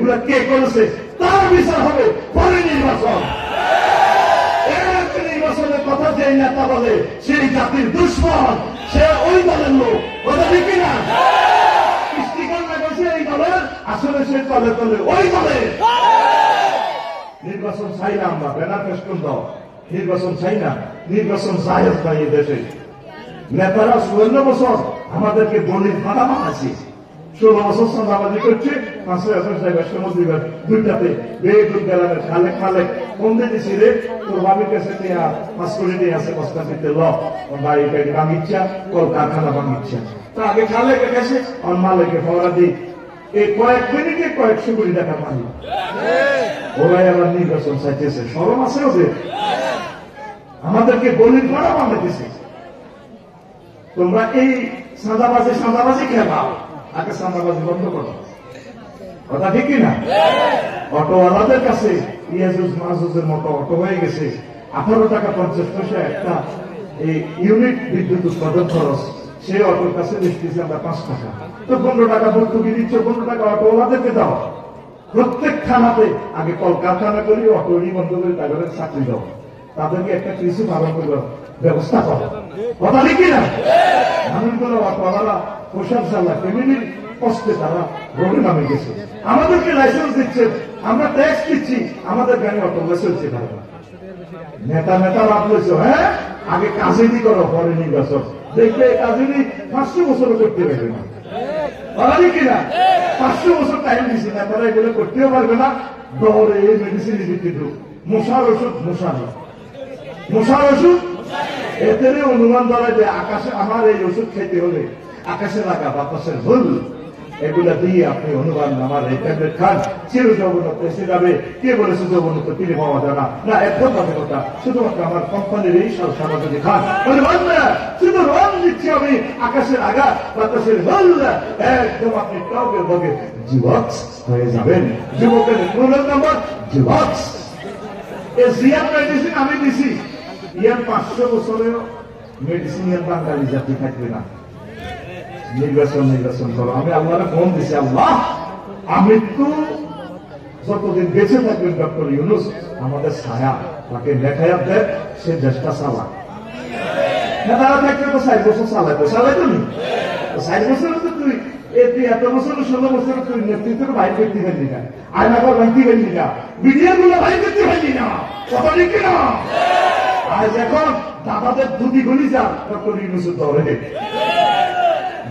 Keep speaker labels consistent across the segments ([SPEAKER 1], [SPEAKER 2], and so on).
[SPEAKER 1] এগুলা কে করেছে তার বিচার হবে পরে নির্বাচন। নির্বাচনের কথা যে নেতা বলে সেই জাতির দুশ্মন, সে ওই দলের লোক, কথা ঠিক না? স্টিকার লাগাইছে এই দলের, আসলে সে তলে তলে ওই দলে। নির্বাচন চাই না আমরা, ব্যানার ফেস্টুন দাও, নির্বাচন চাই না। নির্বাচন জায়েজ নাই এ দেশে। নেতারা 54 বছর আমাদেরকে দলিল ফাঁড়া বানাচ্ছে, 16 বছর চাঁদাবাজি করছে, 5,000 জায়গায় সমুদ্রীবার দুইটাতে বেগুন গেলামের খালেক খালেক কমতে দিছি রে, তোর বাবির কাছে নিয়ে 5 কোটি নিয়ে আছে বস্তা দিতে ল, বাড়ি গাড়ি ভাঙিচ্ছা, কল কারখানা ভাঙিচ্ছা। তা আগে খালেকের কাছে আর মালিকে ফওয়ারা দিই, এই কয়েক মিনিটে 100 কোটি টাকা পানি। ওরাই আবার নির্বাচন চাইতেছে, শরম আছে ওদের? আমাদেরকে দলিল ফাঁড়া বানাইতেছে। তোমরা এই সাদাবাজি খেলা, আগে সাদাবাজি বন্ধ করো, কথা ঠিক না? অটোওয়ালাদের কাছে ইয়াজুজ মাহুজের মতো অটো হয়ে গেছে। 18 টাকা 50 পয়সা একটা এই ইউনিট বিদ্যুৎ উৎপাদন খরচ, সে অটোর কাছে লিখতেছি আমরা 5 টাকা। তো 15 টাকা ভর্তুকি দিচ্ছ, 15 টাকা অটোওয়ালাদেরকে দাও। প্রত্যেক থানাতে আগে কলকারখানা করি, অটোরি বন্ধ করে তাদের চাকরি দাও, তাদেরকে একটা কিছু পালন করবার ব্যবস্থা করো, কথা ঠিক না? মানুষগুলো অটোওয়ালা পোশাক চালা ফ্যামিলির কষ্টে তারা রোডে নামে গেছে। আমাদেরকে লাইসেন্স দিচ্ছে, আমরা ট্যাক্স দিচ্ছি, আমাদের গাড়ি অটো চলছে পারে না। নেতা লাভ হয়েছে, হ্যাঁ আগে কাজেরি করো পরে নির্বাচন, দেখবে কাজেরি 500 বছরও করতে পারবে না, কিনা? 500 বছর টাইম দিচ্ছি, নেতারা এগুলো করতেও পারবে না। দরে মেডিসিন বিক্রি, মশার ওষুধ এতে অনুমান ধরা যে আকাশে আমার এই ওষুধ খেতে হলে আকাশে লাগা বাতাসের ভুল, এগুলা দিয়ে আপনি অনুমান আমার এই ট্যাবলেট খান, চির যৌবনত এসে যাবে। কে বলেছে যৌবনত ফিরে পাওয়া যায় না? না, একদম কথা, শুধুমাত্র আমার কোম্পানির এই সালসামা যদি খান, শুধু রং দিচ্ছি আমি আকাশের আগা বাতাসের ভুল, একদম আপনি টবের বগে যুবক হয়ে যাবেন। যুবকের প্রধান নাম্বার যুবক। এই জিয়ান মেডিসিন আমি দিছি, ইয়ার 500 বছরেও মেডিসিন বাঙালি জাতি থাকবে না। নির্বাচন করো। আমি আল্লাহরে ফোন দিছি, আল্লাহ আমৃত্যু যতদিন বেঁচে থাকবেন ডক্টর ইউনূস আমাদের ছায়া, তাকে লেখায়াত দেয়, সে দেশটা চালা। নেতারা থাকলে তো 60 বছর চালাইতো নি, 60 বছর তো তুই এত বছর 16 বছর তুই নেতৃত্বের বাইর করতে পারলি না, আয়নাঘর ভাঙতে পারলি না, মিডিয়া গুলো বাইর করতে পারলি না, কথা ঠিক না? আজ এখন দাদাদের দুটি গুলি যা ডক্টর ইউনূসের দরে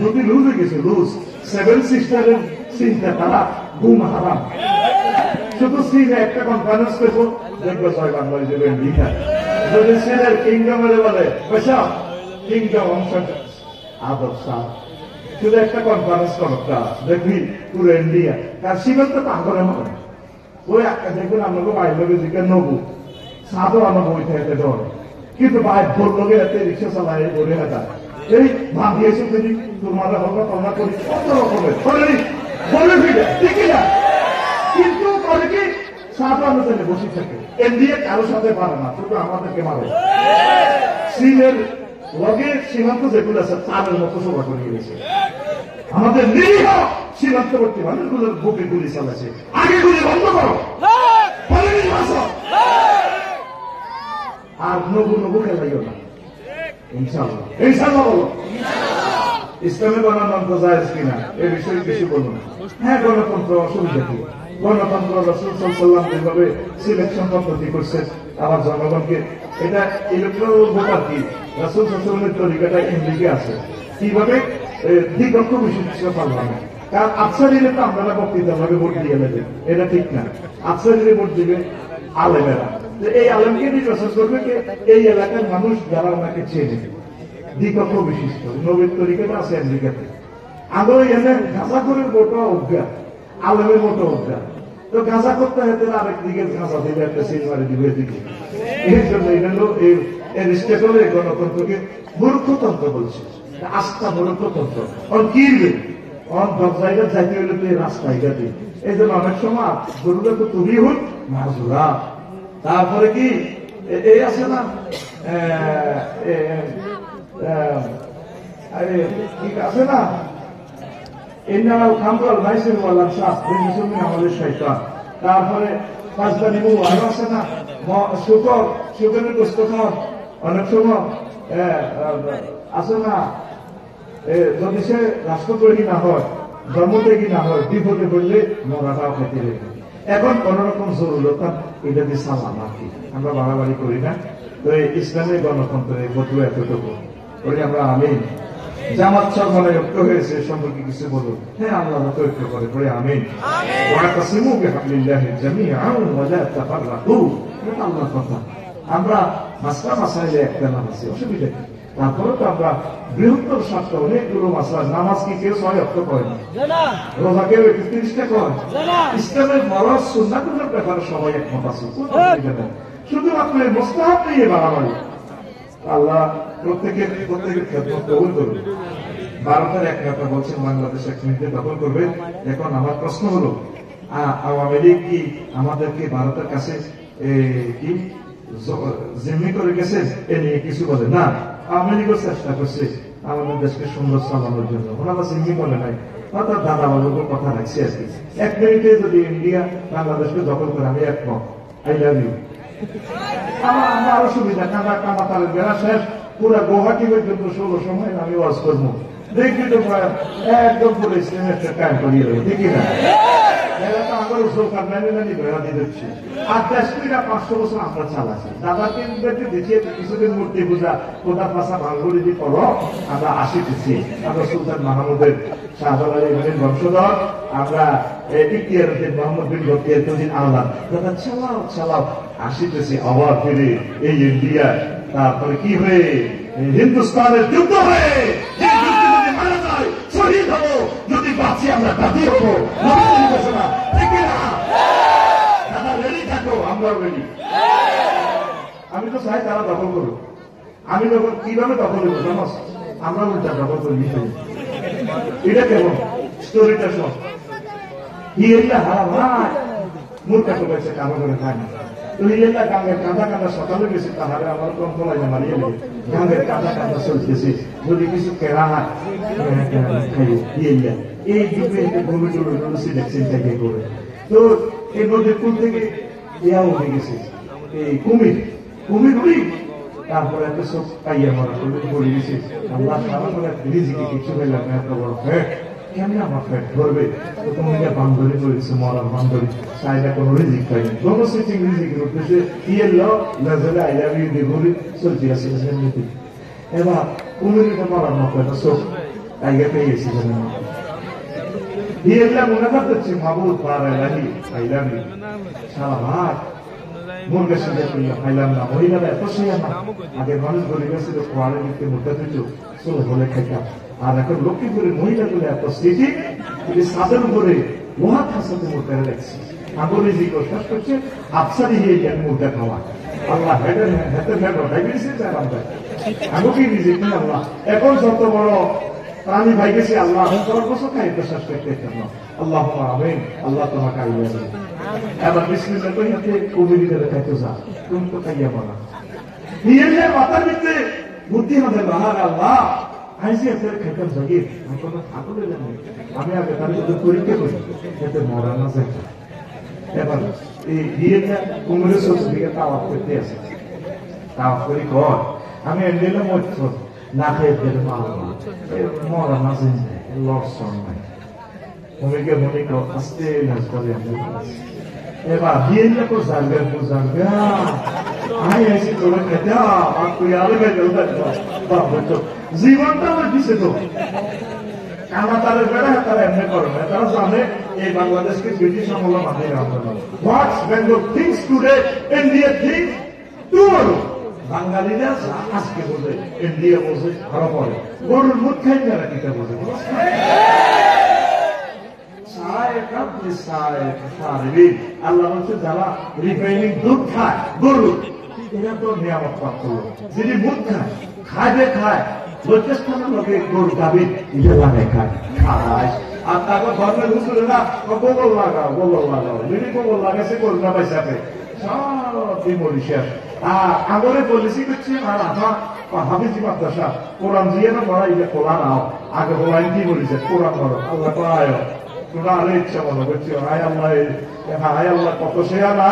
[SPEAKER 1] দুটি লুজ হয়ে গেছে, লুজ 7 সিস্টারের চিন্তা তারা ঘুম হারাম। শুধু সিনে একটা কনফারেন্স করবো, দেখবো 6 বাংলা হিসেবে লিখা, যদি সিনের কিংডমের বলে পয়সা কিংডম অংশ আদর্শ, শুধু একটা কনফারেন্স করতা দেখবি পুরো ইন্ডিয়া, কার সীমান্ত পাগলে মারে ওই একটা দেখবেন আমাকে বাইরে জিকে নবু সাদও আমাকে ওই থেকে ডর, কিন্তু বাইর ভোর লোকের এতে রিক্সা চালায় বলে হাজার এই ভাঙিয়েছে যদি তোমার হলো তোমরা করি কত রকমের বলে ফিরে ঠিক না, কিন্তু করে কি সাদও আমাদের বসে থাকে, এনডিএ কারোর সাথে পারে না, শুধু আমাদেরকে মারে। চীনের লগে সীমান্ত যেগুলো আছে তাদের মতো সভা করে গেছে, আমাদের নিরীহ সীমান্তবর্তী মানুষগুলোর বুকে গুলি চালাচ্ছে। আগে গুলি বন্ধ করো, আর নবু খেলাইও না, ইনশাআল্লাহ বলো। ইসলামে গণতন্ত্র জায়েজ কিনা এ বিষয়ে কিছু বলুন। হ্যাঁ, গণতন্ত্র অসুবিধা কি? গণতন্ত্র রাসূল সাল্লাল্লাহু আলাইহি ওয়াসাল্লাম যেভাবে সিলেকশন পদ্ধতি করছে আমার জনগণকে, এটা ইলেকট্রাল ভোটার কি রাসূল সাল্লাল্লাহু আলাইহি ওয়াসাল্লামের তরিকাটা ইন্ডিকে আছে, কিভাবে দ্বিপক্ষ বিশিষ্ট পার্লামেন্ট। কারণ আফসার দিলে তো আমরা বক্তৃতা ভাবে ভোট দিয়ে নেবে, এটা ঠিক না। আফসার দিলে ভোট দিবে আলেমেরা, এই আলেমকে নির্বাচন করবে কে? এই এলাকার মানুষ যারা ওনাকে চেনে, দ্বিপক্ষ বিশিষ্ট। নবীর তরিকাটা আছে আমেরিকাতে, আদৌ এনে গাঁজা করে ভোটও অজ্ঞা, আলেমের ভোটও অজ্ঞা। তো গাঁজা করতে হতে আরেকদিকে গাঁজা দিবে, একটা সিল মারি দিবে এদিকে। এই জন্য এটা হলো এই স্টেটলে গণতন্ত্রকে মূর্খতন্ত্র বলছে, আস্থা মূর্খতন্ত্র। কি দরজাইটা যাইতে হইলে তো এই রাস্তায় গাতে, এই জন্য অনেক সময় গরুটা তো তুমি হন মাজুরা। তারপরে কি এই আছে না ঠিক আছে না, ইন্নাল খামরুল মাইসির ওয়াল আনসাব রিজসুম মিন আমালিশ শাইতান। তারপরে ফাজতানিবু আর আছে না শুকরের গোশত খাওয়া অনেক সময় আছে না, যদি সে রাষ্ট্রদ্রোহী না হয়, ধর্মত্যাগী না হয়, বিপদে পড়লে মরাটাও খেতে রেখে। এখন কোন রকম জরুরত এটা দিয়ে সালাম আর কি, আমরা বাড়াবাড়ি করি না। তো ইসলামের গণতন্ত্রের বদলু এতটুকু বলি আমরা আমিন। জামাত সরকারে ঐক্য হয়েছে সম্পর্কে কিছু বলুন। হ্যাঁ, আল্লাহ তো ঐক্য করে পড়ে আমিন। ওয়াতাসিমু বিহাবলিল্লাহি জামিআন ওয়া লা তাফাররাকু, এটা আল্লাহর কথা। আমরা মাসলা মাসাইলে একতালাফ আছে, অসুবিধা কি? তারপরে তো আমরা বৃহত্তর স্বার্থে অনেকগুলো মাসলা, নামাজ কি কেউ 6 অক্ট করে না, রোজা কেউ 31টা করে, ইসলামের ফরজ সুন্নাতের ব্যাপারে সবাই একমত আছে, শুধুমাত্র এই মুস্তাহাব নিয়ে বাড়াবাড়ি। আল্লাহ প্রত্যেকের খেদমত কবুল করবে। ভারতের এক নেতা বলছেন বাংলাদেশ 1 মিনিটে দখল করবে। এখন আমার প্রশ্ন হলো, আওয়ামী লীগ কি আমাদেরকে ভারতের কাছে কি জিম্মি করে গেছে? এ নিয়ে কিছু বলে না। আওয়ামী লীগও চেষ্টা করছে আমাদের দেশকে সুন্দর চালানোর জন্য, ওনারা জিম্মি বলে নাই, অর্থাৎ দাদা বাবুর কথা রাখছে আর কি। 1 মিনিটে যদি ইন্ডিয়া বাংলাদেশকে দখল করে, আমি একমত। I love you. আমার আরো সুবিধা, কামাতারের বেড়া শেষ, পুরা গুয়াহাটি পর্যন্ত 16 সময় আমি ওয়াজ করবো, দেখবি তো একদম পুরো ইসলামের কায়েম করিয়ে দেবো, ঠিকই না? আমার সরকার মেনে মেনে বেড়া দিয়ে দিচ্ছে। আর 500 বছর আমরা চালাচ্ছি, দাদাকে দেখিয়ে কিছুদিন মূর্তি পূজা কোথা পাশা ভাঙ্গুরি দিয়ে করো, আমরা আসিতেছি। আমরা সুলতান মাহমুদের শাহজালাল বংশধর, আমরা মোহাম্মদ বিন বখতিয়ার খলজি আল্লাহ, দাদা চালাও চালাও, আসিতেছি আবার ফিরে এই ইন্ডিয়া। তারপরে কি হয়ে হিন্দুস্তানের যুদ্ধ হয়ে মারা যায়, শহীদ হবো, যদি বাঁচি আমরা দাদি হবো। দাদা রেডি থাকো, আমরাও রেডি। আমি তো চাই তারা দখল করুক। আমি যখন কিভাবে দখল করবো জানো, আমরা উল্টা দখল করে নিতে। এটা কেমন স্টোরিটা সব হিয়েল্লা হারা ভাই মূর্খা চলেছে, কামা করে খায় না। তো হিয়েল্লা গাঙ্গের কাঁদা কাঁদা সকালে গেছে, তাহলে আমার কম কলাই না মারিয়ে নেবে, গাঙ্গের কাঁদা কাঁদা চলতেছে, যদি কিছু কেনা হয় হিয়েল্লা এই যুগে গরু চলে দেখছেন থেকে করে। তো এই নদীর কুল থেকে ইয়াও হয়ে গেছে এই কুমির উড়ি, তারপরে এত সব পাইয়া মারা পড়ে গেছে। আল্লাহ সারা করে রিজিকে কিছু পেলাম না, এত বড় ফ্যাট কেমনি আমার ফ্যাট ধরবে? তো তুমি বান্ধবী করেছে, মরার বান্ধবী চাইলে কোনো রিজিক পাইনি, কোনো সিটিং রিজিকের উদ্দেশ্যে ইয়ে লাজলে আইলা দিয়ে ঘুরি চলতে আছে। এবার কুমিরটা মরার মতো একটা চোখ টাইগা পেয়ে গেছি, ইয়েল্লা মনে করতেছি মাহবুব পারাই পাইলাম সারা ভাত মুরগা সিদ্ধ করলাম, খাইলাম না। মহিলারা এত শেয়া না, আগে মানুষ গরিব ছিল, কোয়ারে লিখতে মুরগা দিত, চলো বলে খাইতাম। আর এখন লক্ষ্মীপুরের মহিলাগুলো এত স্থিতি, সাদের উপরে মহাত হাসাতে মুরগা রাখছে। আগুনে যে কষ্ট করছে আফসারি হয়ে গেল মুরগা খাওয়া। আল্লাহ হাতে ফেটো ডাইবেটিসে যায় আমরা আমাকে রিজিক নেই আল্লাহ। এখন যত বড় প্রাণী ভাই গেছি আল্লাহ বছর খাই বিশ্বাস করতে আল্লাহ আমিন। আল্লাহ তোমাকে আইয়া দেবে। এবার বিসমিল্লাহ কই হাতে কবিরিদের খাইতে যা, তুমি তো খাইয়া বলা নিয়ে মাথার ভিতরে বুদ্ধি হবে বাহার আল্লাহ আইসি আছে খাইতাম জাগির আমি কোনো ঠাকুর আমি আগে তার মধ্যে পরীক্ষা করি যাতে মরা না যায়। এবার এই বিয়েটা কুমিরের দিকে তাওয়াফ করতে আছে, তাওয়াফ করি কর আমি এন্ডেলে মরছ না খেয়ে দিলে মরা না যায় লড়ছন নাই কুমিরকে মনে কর আস্তে নাচ করে এবার বিয়েটা তো জানবে জানবে আমি এসে তোরা খেতে আর তুই আরো জীবনটা আমার দিছে তো কানা তারের বেড়া তারা এমনি করে না, তারা জানে এই বাংলাদেশকে ব্রিটিশ আমলে মানিয়ে রাখতে হবে। What's Bengal thinks today India thinks tomorrow. বাঙালিরা আজকে বোঝে, ইন্ডিয়া বোঝে, আরো পরে গরুর মুখ খাই না রাখিতে বোঝে। আল্লাহ বলছে যারা রিফাইনিং দুধ খায় গরু এরা তো নিয়ামত প্রাপ্ত লোক, যিনি মুখ খায় খাইবে খায় লজ্জাস্থানের লোকে গরু গাবি এটা লাগাই খায় খায়। আর তারপর ধর্মের হুজুরে না গোবর লাগাও গোবর লাগাও, যদি গোবর লাগাইছে গরু না পাইসাতে সব মরিশাস। আর আগরে পলিসি করছে আর আমার হাফিজি মাদ্রাসা কোরআন দিয়ে না পড়া এটা কোরআন আও আগে বলাই কি বলেছে কোরআন বলো আল্লাহ আয় তোমরা আরে ইচ্ছা বলো বলছি আয় আল্লাহ কত সে না